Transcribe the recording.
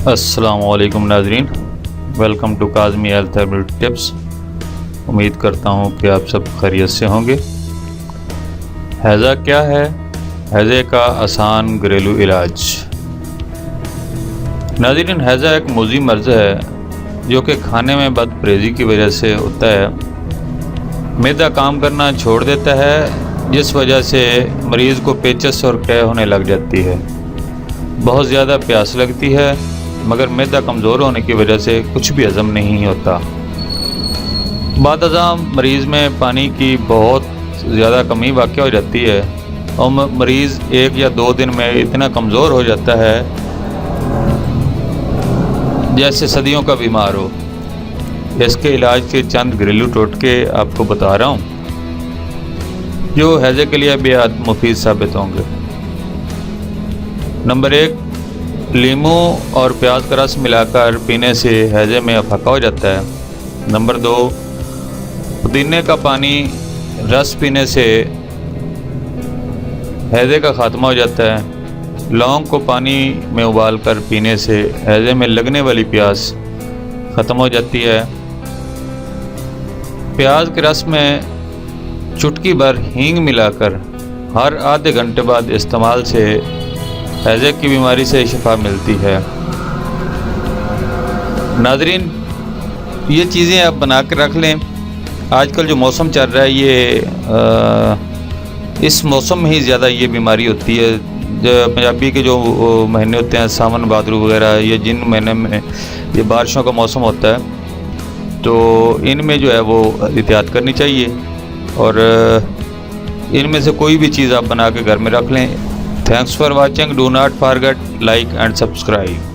السلام علیکم ناظرین، welcome to Kazmi health herbal tips. امید کرتا ہوں کہ آپ سب خیریت سے ہوں گے۔ ہیضہ کیا ہے؟ ہیضے کا آسان گھریلو علاج۔ ناظرین، ہیضہ ایک موذی مرض ہے جو کہ کھانے میں بد پرہیزی کی وجہ سے ہوتا ہے۔ معدہ کام کرنا چھوڑ دیتا ہے، جس وجہ سے مریض کو پیچس اور قے ہونے لگ جاتی ہے۔ بہت زیادہ پیاس لگتی ہے، مگر معدہ کمزور ہونے کی وجہ سے کچھ بھی ہضم نہیں ہوتا۔ بعد ازاں مریض میں پانی کی بہت زیادہ کمی واقع ہو جاتی ہے اور مریض 1 یا 2 دن میں اتنا کمزور ہو جاتا ہے جیسے صدیوں کا بیمار ہو۔ اس کے علاج کے چند گھریلو ٹوٹکے آپ کو بتا رہا ہوں جو ہیضے کے لیے بے حد مفید ثابت ہوں گے۔ نمبر 1، لیموں اور پیاز کا رس ملا کر پینے سے ہیضے میں افاقہ ہو جاتا ہے۔ نمبر 2، پودینے کا پانی رس پینے سے ہیضے کا خاتمہ ہو جاتا ہے۔ لونگ کو پانی میں ابال کر پینے سے ہیضے میں لگنے والی پیاس ختم ہو جاتی ہے۔ پیاز کے رس میں چٹکی بھر ہینگ ملا کر ہر آدھے گھنٹے بعد استعمال سے ہیضے کی بیماری سے شفا ملتی ہے۔ ناظرین، یہ چیزیں آپ بنا کے رکھ لیں۔ آج کل جو موسم چل رہا ہے، اس موسم میں ہی زیادہ یہ بیماری ہوتی ہے۔ جو پنجابی کے جو مہینے ہوتے ہیں، ساون بھادرو وغیرہ، یہ جن مہینے میں یہ بارشوں کا موسم ہوتا ہے، تو ان میں جو ہے وہ احتیاط کرنی چاہیے، اور ان میں سے کوئی بھی چیز آپ بنا کے گھر میں رکھ لیں۔ Thanks for watching. Do not forget like and subscribe.